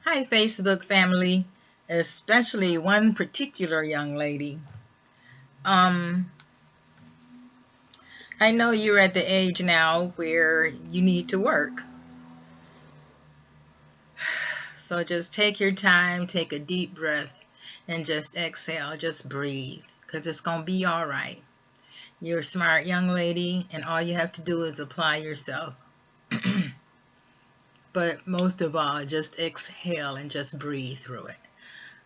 Hi, Facebook family, especially one particular young lady. Um, I know you're at the age now where you need to work. So just take your time, take a deep breath, and just exhale, just breathe, because it's going to be all right. You're a smart young lady, and all you have to do is apply yourself. But most of all, just exhale and just breathe through it.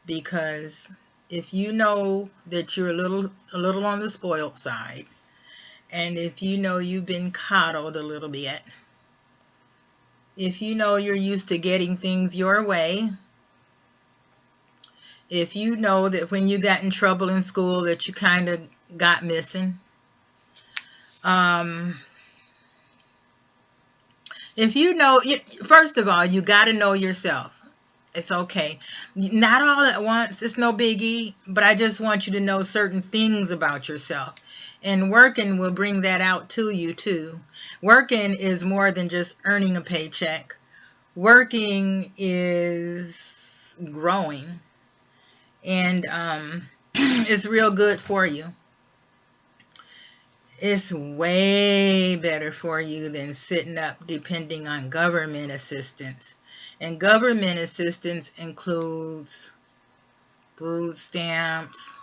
Because if you know that you're a little on the spoiled side, and if you know you've been coddled a little bit, if you know you're used to getting things your way, if you know that when you got in trouble in school that you kind of got missing, if you know, first of all, you got to know yourself. It's okay. Not all at once. It's no biggie. But I just want you to know certain things about yourself. And working will bring that out to you, too. Working is more than just earning a paycheck. Working is growing. And it's real good for you. It's way better for you than sitting up depending on government assistance. And government assistance includes food stamps,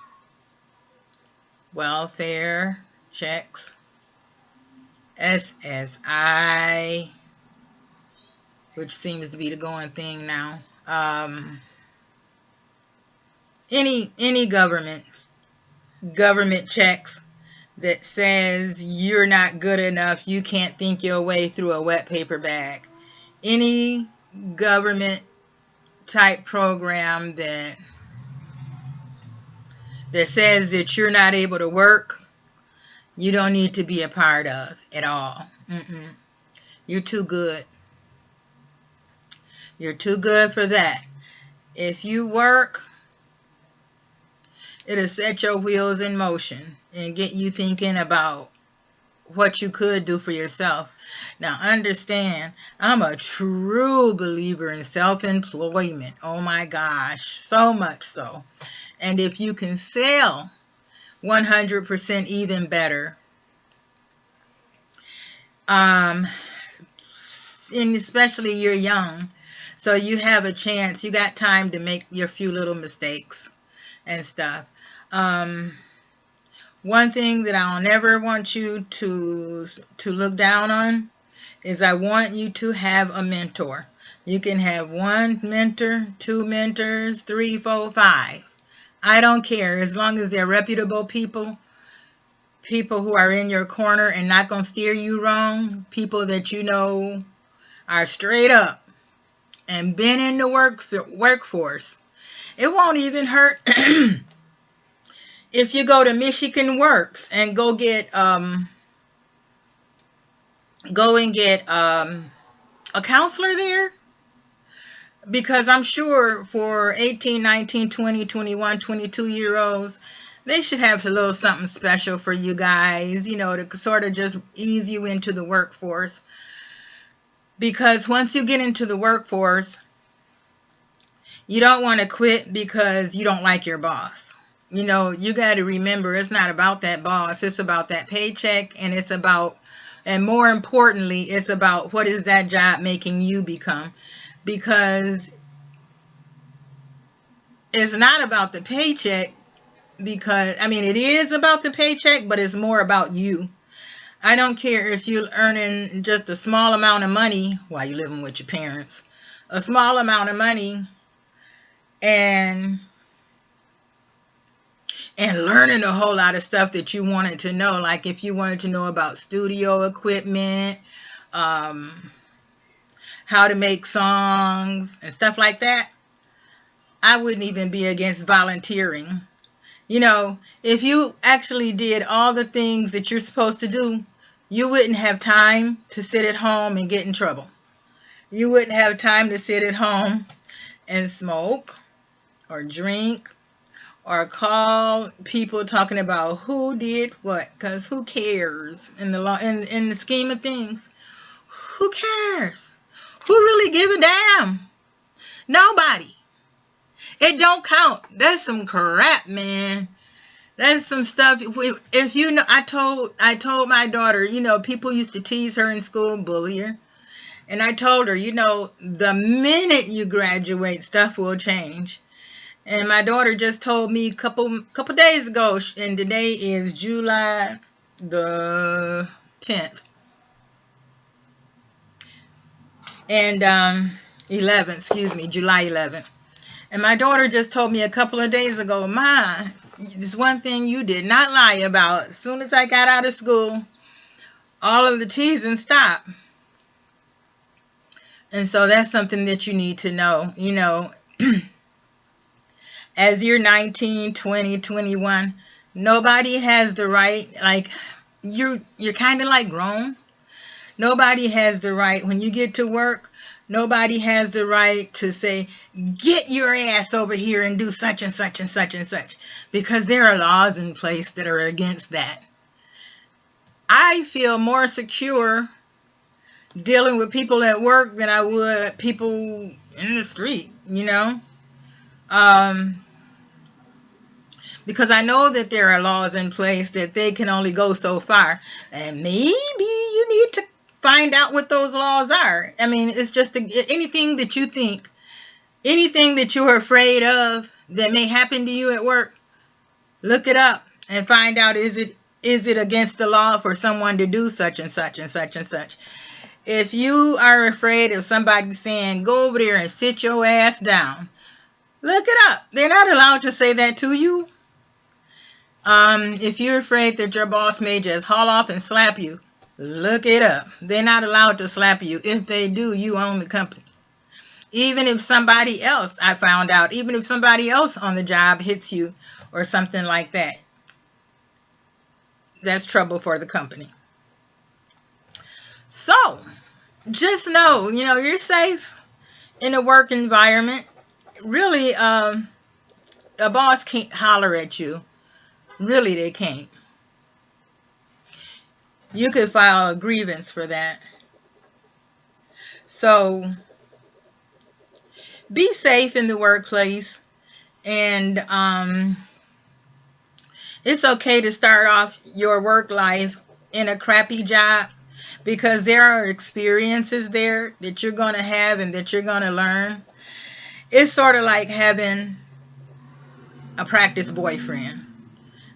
welfare checks, SSI, which seems to be the going thing now. Any government checks that says you're not good enough, you can't think your way through a wet paper bag. Any government type program that says that you're not able to work, you don't need to be a part of at all. You're too good. You're too good for that. If you work, it'll set your wheels in motion and get you thinking about what you could do for yourself. Now understand, I'm a true believer in self-employment. Oh my gosh, so much so. And if you can sell 100%, even better. And especially you're young, so you have a chance. You got time to make your few little mistakes and stuff. One thing that I'll never want you to look down on is I want you to have a mentor. You can have one mentor, two mentors, 3, 4, 5. I don't care, as long as they're reputable people who are in your corner and not going to steer you wrong, people that you know are straight up and been in the workforce. It won't even hurt if you go to Michigan Works and go and get a counselor there. Because I'm sure for 18, 19, 20, 21, 22-year-olds, they should have a little something special for you guys, to sort of just ease you into the workforce. Because once you get into the workforce, you don't want to quit because you don't like your boss. You got to remember, it's not about that boss. It's about that paycheck, and it's about, and more importantly, it's about what is that job making you become. Because it's not about the paycheck, because, it is about the paycheck, but it's more about you. I don't care if you're earning just a small amount of money while you're living with your parents, a small amount of money, and learning a whole lot of stuff that you wanted to know. Like if you wanted to know about studio equipment, how to make songs and stuff like that, I wouldn't even be against volunteering. If you actually did all the things that you're supposed to do, you wouldn't have time to sit at home and get in trouble. You wouldn't have time to sit at home and smoke or drink or call people talking about who did what, because who cares in the scheme of things? Who cares? Who really give a damn? Nobody. It don't count. That's some crap, man. That's some stuff. If you know, I told my daughter, you know, people used to tease her in school, bully her. And I told her, you know, the minute you graduate, stuff will change. And my daughter just told me a couple days ago, and today is July the 10th. And 11th, excuse me, July 11th. And my daughter just told me a couple of days ago, Ma, there's one thing you did not lie about. As soon as I got out of school, all of the teasing stopped. And so that's something that you need to know. You know, as you're 19, 20, 21, nobody has the right, like, you're kind of like grown. Nobody has the right, when you get to work, nobody has the right to say, get your ass over here and do such and such and such and such. Because there are laws in place that are against that. I feel more secure dealing with people at work than I would people in the street, you know. Because I know that there are laws in place that they can only go so far. And maybe you need to find out what those laws are. I mean, it's just anything that you think, anything that you're afraid of that may happen to you at work, look it up and find out, is it against the law for someone to do such and such and such and such. If you are afraid of somebody saying, go over there and sit your ass down, look it up. They're not allowed to say that to you. If you're afraid that your boss may just haul off and slap you, look it up. They're not allowed to slap you. If they do, you own the company. Even if somebody else, I found out, even if somebody else on the job hits you or something like that, that's trouble for the company. So, just know, you know, you're safe in a work environment. Really, a boss can't holler at you. Really, they can't. You could file a grievance for that. So, be safe in the workplace. And it's okay to start off your work life in a crappy job, because there are experiences there that you're going to have and that you're going to learn. It's sort of like having a practice boyfriend.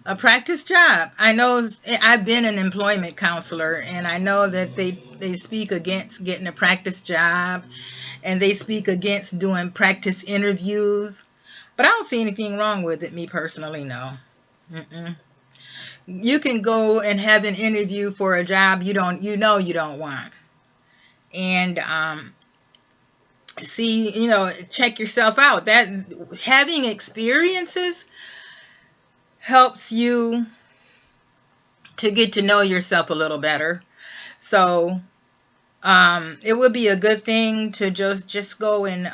A practice job. I know, I've been an employment counselor, and I know that they speak against getting a practice job, and they speak against doing practice interviews. But I don't see anything wrong with it, me personally, no. You can go and have an interview for a job you don't want. And see, you know, check yourself out. That having experiences helps you to get to know yourself a little better. So it would be a good thing to just go and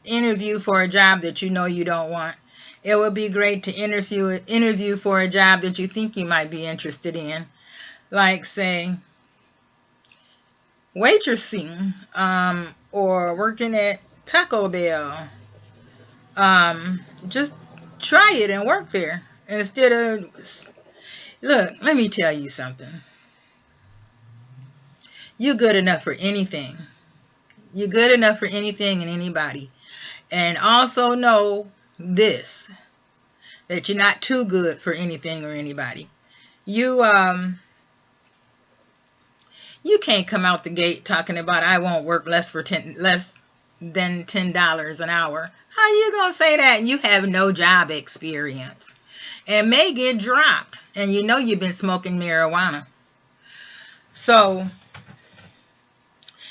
interview for a job that you know you don't want. It would be great to interview for a job that you think you might be interested in, like, say, waitressing, or working at Taco Bell. Just try it and work there instead of, look, let me tell you something. You're good enough for anything. You're good enough for anything and anybody. And also know this, that you're not too good for anything or anybody. You can't come out the gate talking about, I won't work less than $10 an hour. How you gonna say that? And you have no job experience and may get dropped, and you know you've been smoking marijuana. So,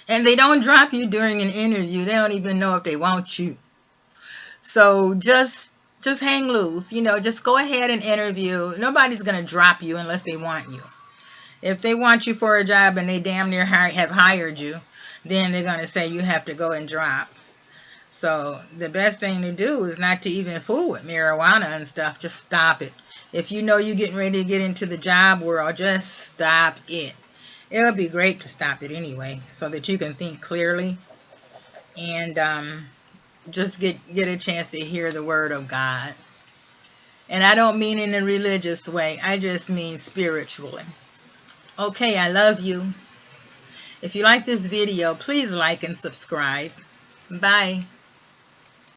and they don't drop you during an interview. They don't even know if they want you. So just hang loose. You know, just go ahead and interview. Nobody's gonna drop you unless they want you. If they want you for a job and they damn near have hired you, then they're gonna say you have to go and drop. So the best thing to do is not to even fool with marijuana and stuff. Just stop it. If you know you're getting ready to get into the job world, just stop it. It would be great to stop it anyway, so that you can think clearly and just get a chance to hear the word of God. And I don't mean in a religious way. I just mean spiritually. Okay, I love you. If you like this video, please like and subscribe. Bye.